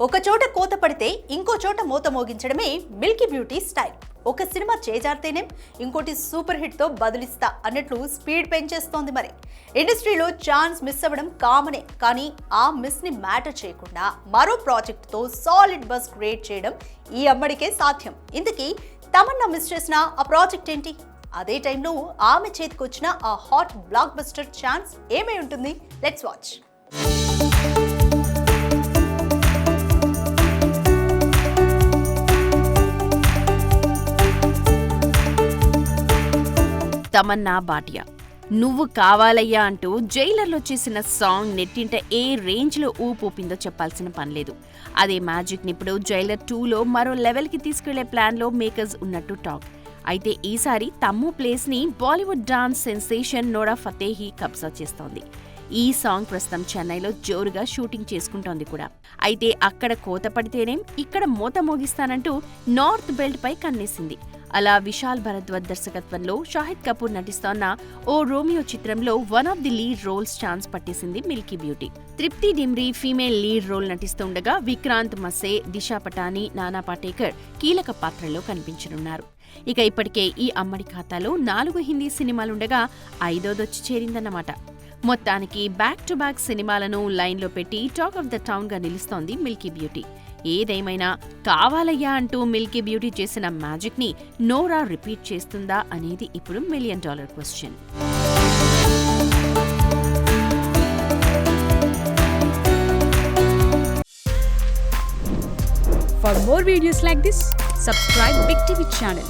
ఒకచోట కోత పడితే ఇంకో చోట మూత మోగించడమే మిల్కీ బ్యూటీ స్టైల్. ఒక సినిమా చేజారితేనే ఇంకోటి సూపర్ హిట్ తో బదులిస్తా అన్నట్లు స్పీడ్ పెంచేస్తోంది. మరి ఇండస్ట్రీలో ఛాన్స్ మిస్ అవ్వడం కామనే, కానీ ఆ మిస్ ని మ్యాటర్ చేయకుండా మరో ప్రాజెక్ట్ తో సాలిడ్ బస్ క్రియేట్ చేయడం ఈ అమ్మడికే సాధ్యం. ఇంతకీ తమన్నా మిస్ చేసిన ఆ ప్రాజెక్ట్ ఏంటి? అదే టైంలో ఆమె చేతికొచ్చిన ఆ హాట్ బ్లాక్ బస్టర్ ఛాన్స్ ఏమై ఉంటుంది? Let's watch. తమన్నా భాటియా నువ్వు కావాలయ్యా అంటూ జైలర్లో చేసిన సాంగ్ నెట్టింట ఏ రేంజ్లో ఊపిందో చెప్పాల్సిన పనిలేదు. అదే మ్యాజిక్ని ఇప్పుడు జైలర్ 2లో మరో లెవెల్కి తీసుకెళ్లే ప్లాన్లో మేకర్స్ ఉన్నట్టు టాక్. అయితే ఈసారి తమ్ము ప్లేస్ని బాలీవుడ్ డాన్స్ సెన్సేషన్ నోరా ఫతేహి కబ్జా చేస్తోంది. ఈ సాంగ్ ప్రస్తుతం చెన్నైలో జోరుగా షూటింగ్ చేసుకుంటోంది కూడా. అయితే అక్కడ కోత పడితేనేం ఇక్కడ మూత మోగిస్తానంటూ నార్త్ బెల్ట్ పై కన్నేసింది. అలా విశాల్ భరద్వాజ్ దర్శకత్వంలో షాహిద్ కపూర్ నటిస్తోన్న ఓ రోమియో చిత్రంలో one of the lead roles chance పట్టేసింది milky beauty. Tripti Dimri female lead role నటిస్తుండగా విక్రాంత్ మసే, దిశా పటాని, నానా పాటేకర్ కీలక పాత్రల్లో కనిపించనున్నారు. ఇక ఇప్పటికే ఈ అమ్మడి ఖాతాలో 4 హిందీ సినిమాలుండగా 5వదొచ్చి చేరిందన్నమాట. మొత్తానికి బ్యాక్ టు బ్యాక్ సినిమాలను లైన్లో పెట్టి టాక్ ఆఫ్ ద టౌన్ గా నిలుస్తోంది మిల్కీ బ్యూటీ. ఏదేమైనా కావాలయ్యా అంటూ మిల్కీ బ్యూటీ చేసిన మ్యాజిక్ ని నోరా రిపీట్ చేస్తుందా అనేది ఇప్పుడు $1 million question. For more videos like this, subscribe Big TV channel.